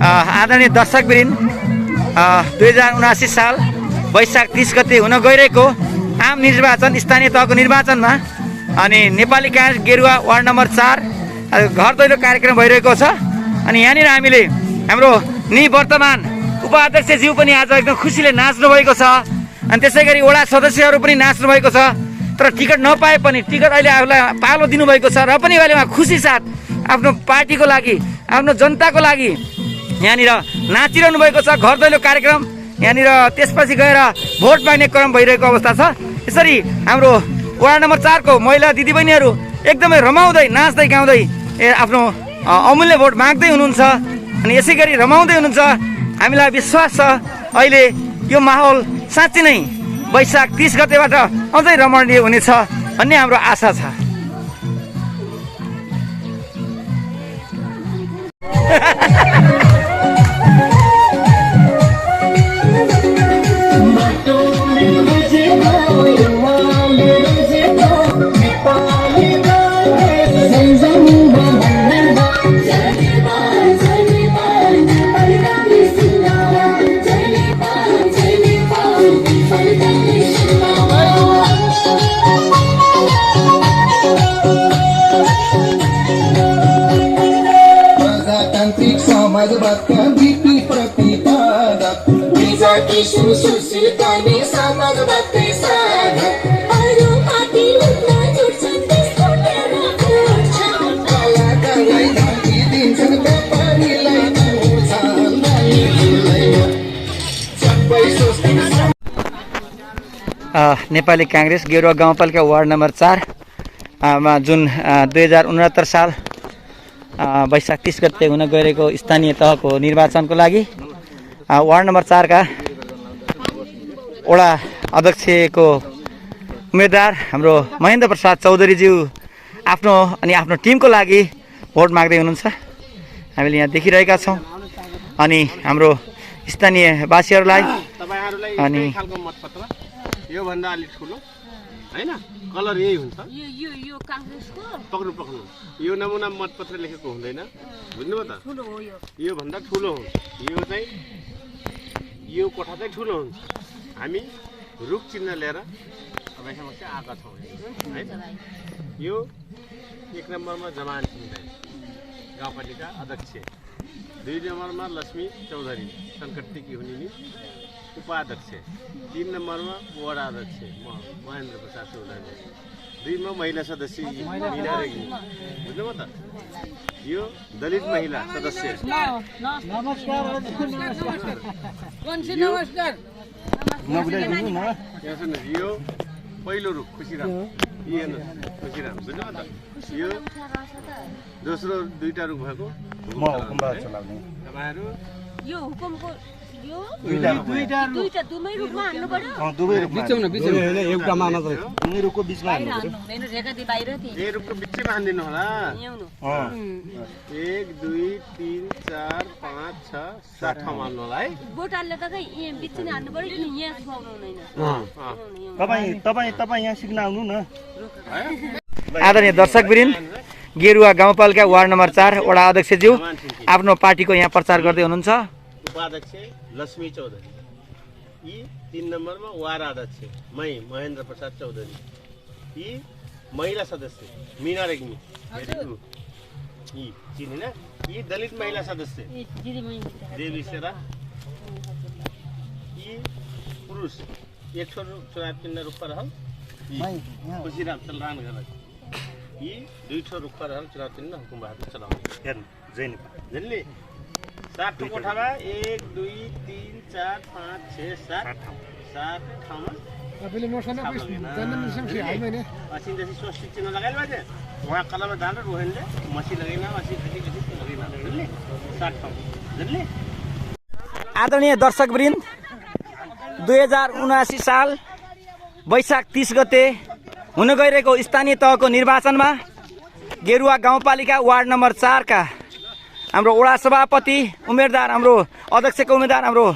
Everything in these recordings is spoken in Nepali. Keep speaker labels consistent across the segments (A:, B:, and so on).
A: आदरणीय दर्शकवृन्द 2079 साल वैशाख 30 गते हुन गइरहेको आम निर्वाचन स्थानीय तहको निर्वाचनमा अनि नेपाली कांग्रेस गेरुवा वार्ड नम्बर 4 घर दैलो कार्यक्रम भइरहेको छ। अनि यहाँनिर हामीले हाम्रो निवर्तमान उपाध्यक्षज्यू पनि आज एकदम खुसीले नाच्नु भएको छ। अनि त्यसैगरी वडा सदस्यहरू पनि नाच्नु भएको छ। तर टिकट नपाए पनि टिकट अहिले आफूलाई पालो दिनुभएको छ र पनि अहिले उहाँ खुसी साथ आफ्नो पार्टीको लागि आफ्नो जनताको लागि यहाँनिर नाचिरहनु भएको छ। घर दैलो कार्यक्रम यहाँनिर त्यसपछि गएर भोट माग्ने क्रम भइरहेको अवस्था छ। यसरी हाम्रो वार्ड नम्बर 4 को महिला दिदीबहिनीहरू एकदमै रमाउँदै नाच्दै गाउँदै आफ्नो अमूल्य भोट माग्दै हुनुहुन्छ। अनि यसै गरी रमाउँदै हुनुहुन्छ। हामीलाई विश्वास छ अहिले यो माहौल साँच्चै नै वैशाख 30 गतेबाट अझै रमणीय हुनेछ भन्ने हाम्रो आशा छ। नेपाली कांग्रेस गेरुवा गाउँपालिका वार्ड नम्बर 4 मा जुन 2069 साल वैशाख 30 गते हुन गइरहेको स्थानीय तहको निर्वाचनको लागि वार्ड नम्बर 4 का वडा अध्यक्षको उम्मेदवार हाम्रो महेन्द्र प्रसाद चौधरीज्यू आफ्नो अनि आफ्नो टिमको लागि भोट माग्दै हुनुहुन्छ। हामीले यहाँ देखिरहेका छौँ। अनि हाम्रो स्थानीय वासीहरूलाई अनि
B: यो भन्दा अलि ठुलो हैन कलर यही हुन्छ। यो कांग्रेसको पक्नु यो नमुना मतपत्र लेखेको हुँदैन, बुझ्नुभयो त? ठुलो हो यो भन्दा ठुलो हो। यो चाहिँ यो कोठा चाहिँ ठुलो हुन्छ। हामी रुख चिन्ह लिएर तपाईँ समक्ष आएका छौँ है। यो 1 नम्बरमा जमान सिंह गाउँपालिका अध्यक्ष, 2 नम्बरमा लक्ष्मी चौधरी सङ्कटेकी हुने उपाध्यक्ष, 3 नम्बरमा वडा अध्यक्ष म महेन्द्र प्रसाद चौधरी, 2 मा महिला सदस्य मीना रेग्मी, बुझ्नुभयो त? यो दलित महिला सदस्य यो पहिलो रुख खुसीराम खुसीराम, बुझ्नुभयो त? यो दोस्रो 2टा रुख भएको तपाईँहरू यो हुकुमको दुईटा दुवै रुखमा हाल्नु पर्यो। बिचमा एउटा माना छ दुवै रुखको बिचमा हाल्नु पर्यो। रेखादी बाहिर थिए ए रुखको बिचमा हान्दिनु होला। 1 2 3 4 5 6 7 ठाउँमा हाल्नु होला है। बोटालले त खै यहाँ बिचमा हाल्नु पर्यो कि यहाँ सुहाउनु हुँदैन। तपाईँ यहाँ सिक्न आउनु न।
A: आदरणीय दर्शकवृन्द, गेरुवा गाउँपालिका वार्ड नम्बर 4 वडा अध्यक्षज्यू आफ्नो पार्टीको यहाँ प्रचार गर्दै हुनुहुन्छ।
B: उपाध्यक्ष लक्ष्मी चौधरी, यी 3 नम्बरमा वार्ड अध्यक्ष महेन्द्र प्रसाद चौधरी, यी महिला सदस्य मीना रेग्मी, यी चिनिन, यी दलित महिला सदस्य देवी सेरा, यी पुरुष एक छोरो चुनाव चिन्ह रूपमा रहल खुसीराम चलरान घर, यी 2 छोरो रूपमा रहल चुनाव चिन्ह हुकुम बहादुर चलाउने हेर्नु जैन जनले 7 कोठामा 1 2 3 4 5 6 7 ठाउँमा अहिले मसँग जन्म निशंसी हाइमै नि असिन जति स्वस्ति चिन्ह लगाइल बाजे वहाँ कलमा दान रोहनले मसी लगाइना असिन जति लगाइना जनले 7 ठाउँ जनले।
A: आदरणीय दर्शकवृन्द, 2079 साल वैशाख 30 गते हुन गइरहेको स्थानीय तहको निर्वाचनमा गेरुवा गाउँपालिका वार्ड नम्बर 4 का हाम्रो वडा सभापति उम्मेदवार हाम्रो अध्यक्षको उम्मेदवार हाम्रो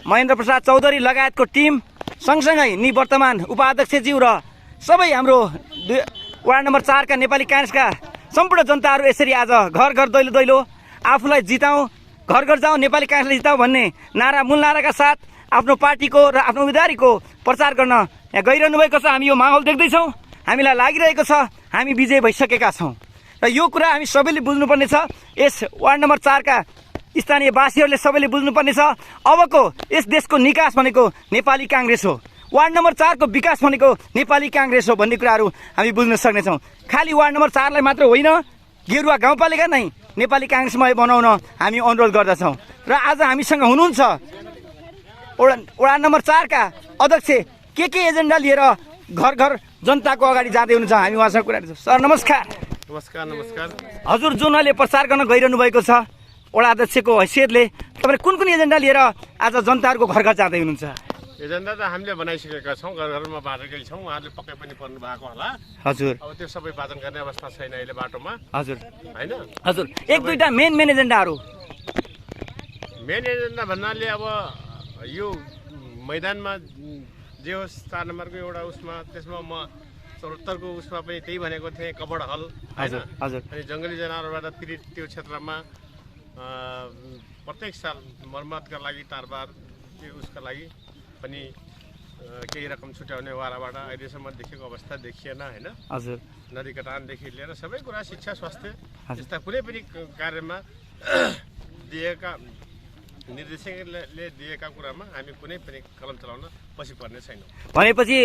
A: महेन्द्र प्रसाद चौधरी लगायतको टिम सँगसँगै निवर्तमान उपाध्यक्षज्यू र सबै हाम्रो वार्ड नम्बर 4 का नेपाली कांग्रेसका सम्पूर्ण जनताहरू यसरी आज घर घर दैलो दैलो आफूलाई जिताउँ घर घर जाउँ नेपाली काङ्ग्रेसले जिताऊ भन्ने नारा मूल नाराका साथ आफ्नो पार्टीको र आफ्नो उम्मेदवारीको प्रचार गर्न यहाँ गइरहनु भएको छ। हामी यो माहौल देख्दैछौँ, हामीलाई लागिरहेको छ हामी विजय भइसकेका छौँ र यो कुरा हामी सबैले बुझ्नुपर्ने छ। यस वार्ड नम्बर 4 का स्थानीयवासीहरूले सबैले बुझ्नुपर्ने छ। अबको यस देशको निकास भनेको नेपाली काङ्ग्रेस हो, वार्ड नम्बर 4 को विकास भनेको नेपाली काङ्ग्रेस हो भन्ने कुराहरू हामी बुझ्न सक्नेछौँ। खालि वार्ड नम्बर 4 लाई मात्र होइन, गेरुवा गाउँपालिका नै नेपाली काङ्ग्रेसमय बनाउन हामी अनुरोध गर्दछौँ। र आज हामीसँग हुनुहुन्छ वडा नम्बर 4 का अध्यक्ष के एजेन्डा लिएर घर घर जनताको अगाडि जाँदै हुनुहुन्छ, हामी उहाँसँग कुरा गर्छौँ। सर नमस्कार।
B: नमस्कार नमस्कार।
A: हजुर जुन अहिले प्रचार गर्न गइरहनु भएको छ वडा अध्यक्षको हैसियतले तपाईँले कुन कुन एजेन्डा लिएर आज जनताहरूको घर घर जाँदै हुनुहुन्छ?
B: एजेन्डा त हामीले बनाइसकेका छौँ, घर घरमा बाँडेकै छौँ। उहाँहरूले पक्कै पनि पर्नु भएको होला।
A: हजुर
B: अब त्यो सबै पालन गर्ने अवस्था छैन अहिले बाटोमा।
A: हजुर
B: होइन
A: हजुर एक दुईटा मेन एजेन्डाहरू।
B: मेन एजेन्डा भन्नाले अब यो मैदानमा जे होस् 4 नम्बरको एउटा उसमा, त्यसमा म 74 को उसमा पनि त्यही भनेको थिएँ, कबड हल होइन।
A: हजुर
B: अनि जङ्गली जनावरबाट पीडित त्यो क्षेत्रमा प्रत्येक साल मर्मतका लागि तारबार त्यो उसका लागि पनि केही रकम छुट्याउने वाराबाट अहिलेसम्म देखेको अवस्था देखिएन होइन।
A: हजुर
B: नदी कटानदेखि लिएर सबै कुरा, शिक्षा स्वास्थ्य यस्ता कुनै पनि कार्यमा दिएका निर्देशकले दिएका कुरामा हामी कुनै पनि कलम चलाउन पछि पर्ने छैनौँ।
A: भनेपछि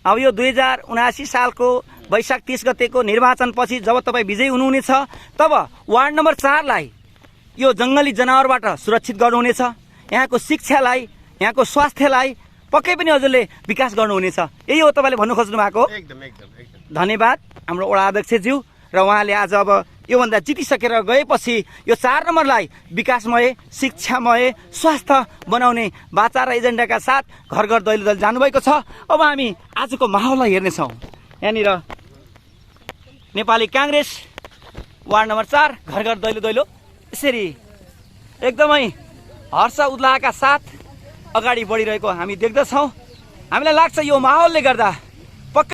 A: अब यो 2079 सालको वैशाख 30 गतेको निर्वाचनपछि जब तपाईँ विजयी हुनुहुनेछ तब वार्ड नम्बर 4 लाई यो जङ्गली जनावरबाट सुरक्षित गर्नुहुनेछ, यहाँको शिक्षालाई, यहाँको स्वास्थ्यलाई पक्कै पनि हजुरले विकास गर्नुहुनेछ, यही हो तपाईँले भन्नु खोज्नु भएको?
B: एकदम एकदम एकदम
A: धन्यवाद हाम्रो वडा अध्यक्षज्यू। र उहाँले आज अब योभन्दा जितिसकेर गएपछि यो 4 नम्बरलाई विकासमय, शिक्षामय, स्वास्थ्य बनाउने बाचा र एजेन्डाका साथ घर घर दैलो दैलो जानुभएको छ। अब हामी आजको माहौललाई हेर्नेछौँ। यहाँनिर नेपाली काङ्ग्रेस वार्ड नम्बर 4 घर घर दैलो दैलो यसरी एकदमै हर्ष उल्लासका साथ अगाडि बढिरहेको हामी देख्दछौँ। हामीलाई लाग्छ यो माहौलले गर्दा